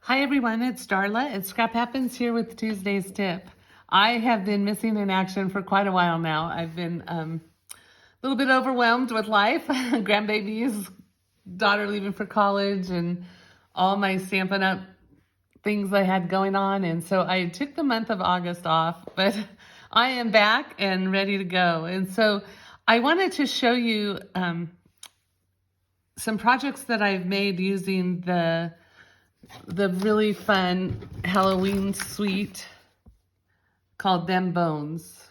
Hi everyone, it's Darla. It's Scrap Happens here with Tuesday's tip. I have been missing in action for quite a while now. I've been a little bit overwhelmed with life, grandbabies, daughter leaving for college, and all my Stampin' Up! Things I had going on. And so I took the month of August off, but I am back and ready to go. And so I wanted to show you some projects that I've made using the really fun Halloween suite called Them Bones.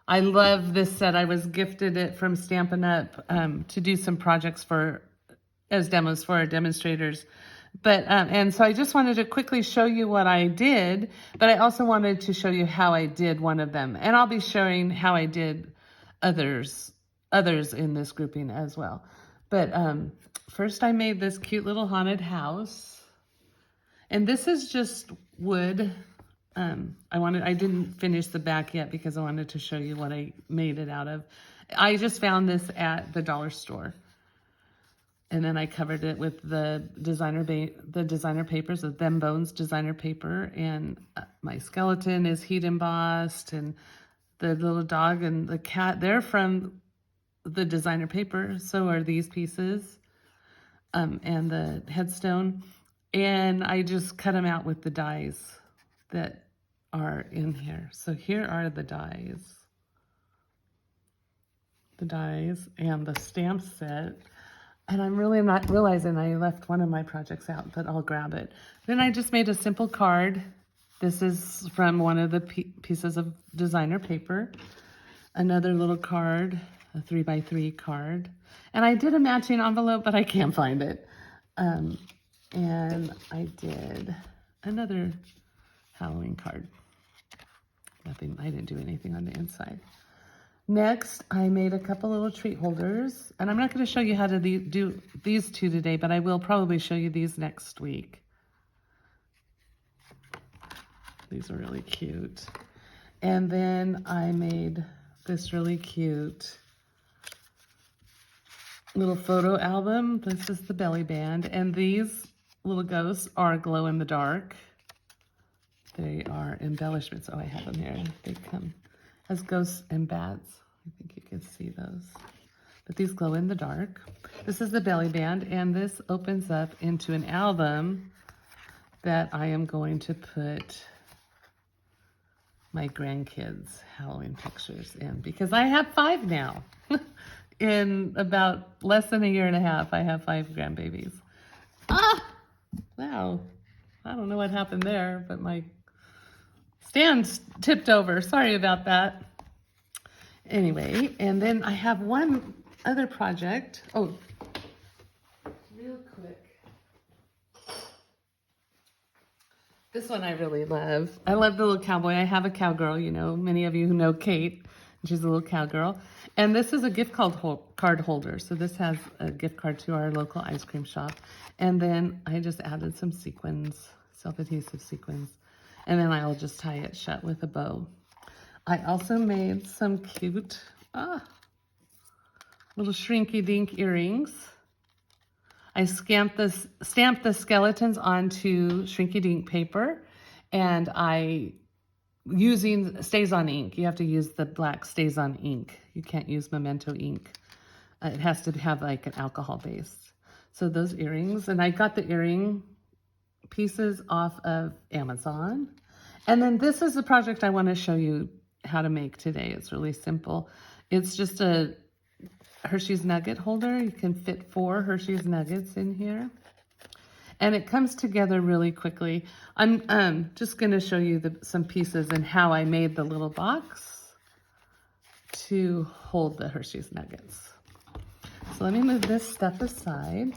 I love this set. I was gifted it from Stampin' Up! To do some projects as demos for our demonstrators. But and so I just wanted to quickly show you what I did, but I also wanted to show you how I did one of them. And I'll be showing how I did others in this grouping as well. But first I made this cute little haunted house. And this is just wood. I didn't finish the back yet because I wanted to show you what I made it out of. I just found this at the dollar store. And then I covered it with the designer papers, the Them Bones designer paper. And my skeleton is heat embossed. And the little dog and the cat, they're from the designer paper. So are these pieces. And the headstone. And I just cut them out with the dies that are in here. So here are the dies. The dies and the stamp set. And I'm really not realizing I left one of my projects out, but I'll grab it. Then I just made a simple card. This is from one of the pieces of designer paper. Another little card, a 3x3 card. And I did a matching envelope, but I can't find it. And I did another Halloween card. I didn't do anything on the inside. Next, I made a couple little treat holders, and I'm not going to show you how to do these two today, but I will probably show you these next week. These are really cute. And then I made this really cute little photo album. This is the belly band, and these little ghosts are glow in the dark. They are embellishments. Oh, I have them here. They come as ghosts and bats. I think you can see those. But these glow in the dark. This is the belly band, and this opens up into an album that I am going to put my grandkids' Halloween pictures in, because I have 5 now. In about less than a year and a half, I have 5 grandbabies. Ah! Wow. I don't know what happened there, but my stand tipped over. Sorry about that. Anyway, and then I have one other project. Oh, real quick. This one I really love. I love the little cowboy. I have a cowgirl, you know, many of you who know Kate. She's a little cowgirl. And this is a gift card holder. So this has a gift card to our local ice cream shop. And then I just added some sequins, self-adhesive sequins. And then I'll just tie it shut with a bow. I also made some cute little shrinky-dink earrings. I stamped the skeletons onto shrinky-dink paper, and using Stays-On ink. You have to use the black Stays-On ink. You can't use Memento ink. It has to have like an alcohol base. So those earrings, and I got the earring pieces off of Amazon. And then this is the project I want to show you how to make today. It's really simple. It's just a Hershey's Nugget holder. You can fit 4 Hershey's Nuggets in here. And it comes together really quickly. I'm just going to show you some pieces and how I made the little box to hold the Hershey's Nuggets. So let me move this stuff aside.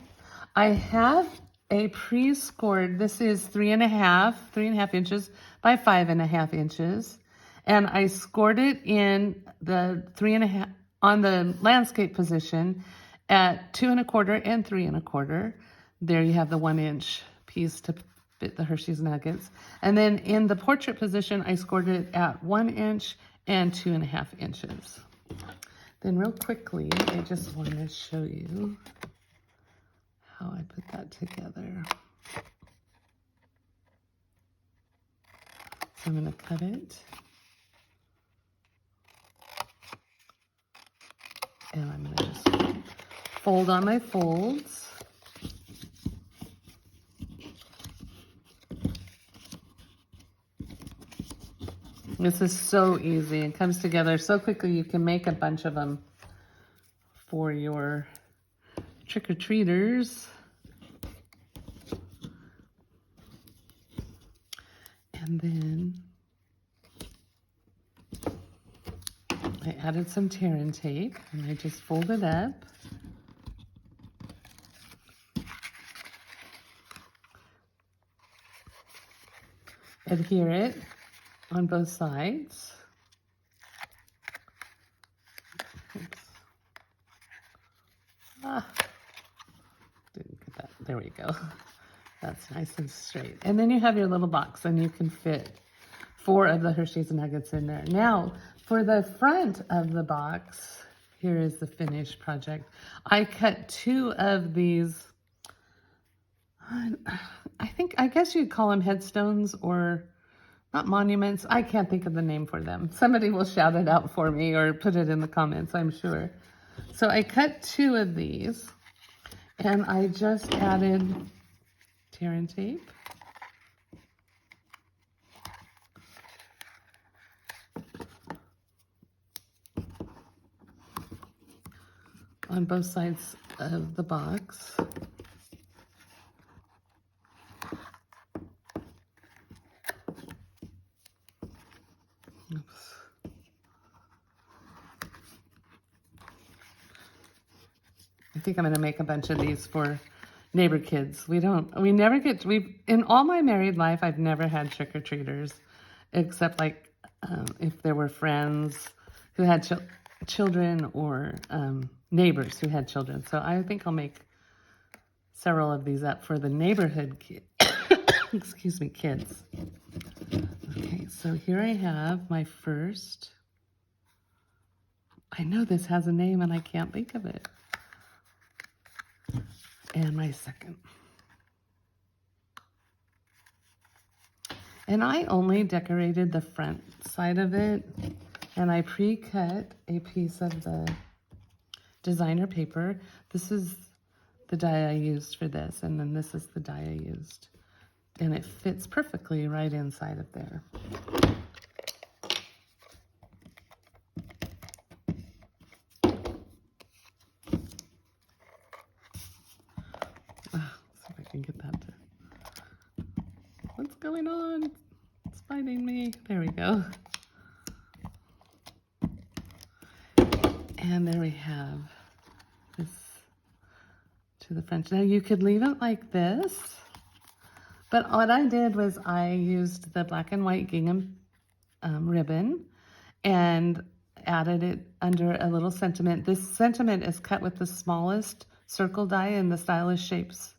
I have a pre-scored, this is 3.5 inches by 5.5 inches. And I scored it in the 3.5, on the landscape position at 2.25 and 3.25. There you have the 1-inch piece to fit the Hershey's Nuggets. And then in the portrait position, I scored it at 1 inch and 2.5 inches. Then real quickly, I just want to show you how how I put that together. So I'm going to cut it. And I'm going to just fold on my folds. This is so easy. It comes together so quickly. You can make a bunch of them for your trick-or-treaters. And then I added some tear and tape, and I just fold it up. Adhere it on both sides. Oops. Didn't get that. There we go. That's nice and straight. And then you have your little box, and you can fit 4 of the Hershey's Nuggets in there. Now, for the front of the box, here is the finished project. I cut 2 of these, I guess you'd call them headstones or not monuments. I can't think of the name for them. Somebody will shout it out for me or put it in the comments, I'm sure. So I cut 2 of these, and I just added tear and tape. On both sides of the box. Oops. I think I'm going to make a bunch of these for neighbor kids. We never get, in all my married life, I've never had trick-or-treaters, except like if there were friends who had children or neighbors who had children. So I think I'll make several of these up for the neighborhood excuse me, kids. Okay, so here I have my first. I know this has a name and I can't think of it. And my second. And I only decorated the front side of it, and I pre-cut a piece of the designer paper. This is the die I used for this, and then this is the die I used. And it fits perfectly right inside of there. See if I can get that to... What's going on? It's biting me. There we go. And there we have this to the front. Now you could leave it like this, but what I did was I used the black and white gingham ribbon and added it under a little sentiment. This sentiment is cut with the smallest circle die in the stylish shapes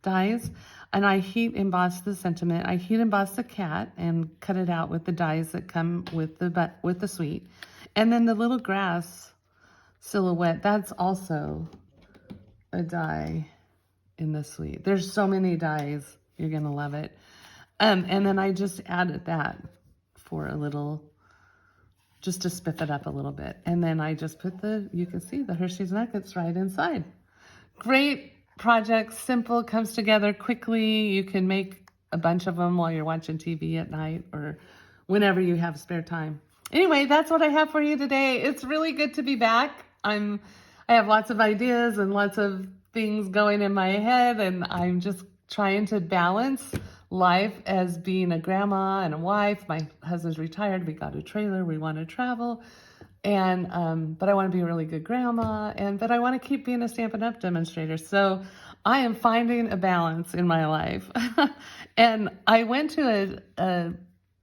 dies. And I heat embossed the sentiment. I heat embossed the cat and cut it out with the dies that come with the suite. And then the little grass silhouette, that's also a die in the suite. There's so many dies. You're going to love it. And then I just added that for a little, just to spiff it up a little bit. And then I just put you can see the Hershey's Nuggets right inside. Great project, simple, comes together quickly. You can make a bunch of them while you're watching TV at night or whenever you have spare time. Anyway, that's what I have for you today. It's really good to be back. I have lots of ideas and lots of things going in my head, and I'm just trying to balance life as being a grandma and a wife. My husband's retired. We got a trailer. We want to travel. And, but I want to be a really good grandma, but I want to keep being a Stampin' Up! Demonstrator. So I am finding a balance in my life. And I went to a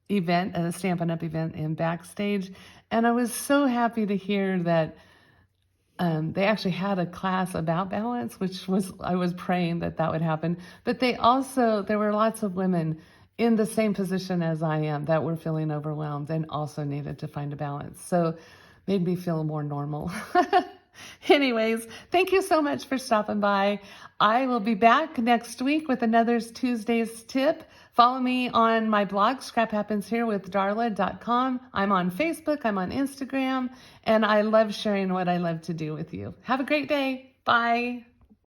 Stampin' Up! Event in Backstage, and I was so happy to hear that they actually had a class about balance, I was praying that would happen. But there were lots of women in the same position as I am that were feeling overwhelmed and also needed to find a balance. So made me feel more normal. Anyways, thank you so much for stopping by. I will be back next week with another Tuesday's tip. Follow me on my blog, scraphappenshherewithdarla.com. I'm on Facebook, I'm on Instagram, and I love sharing what I love to do with you. Have a great day. Bye.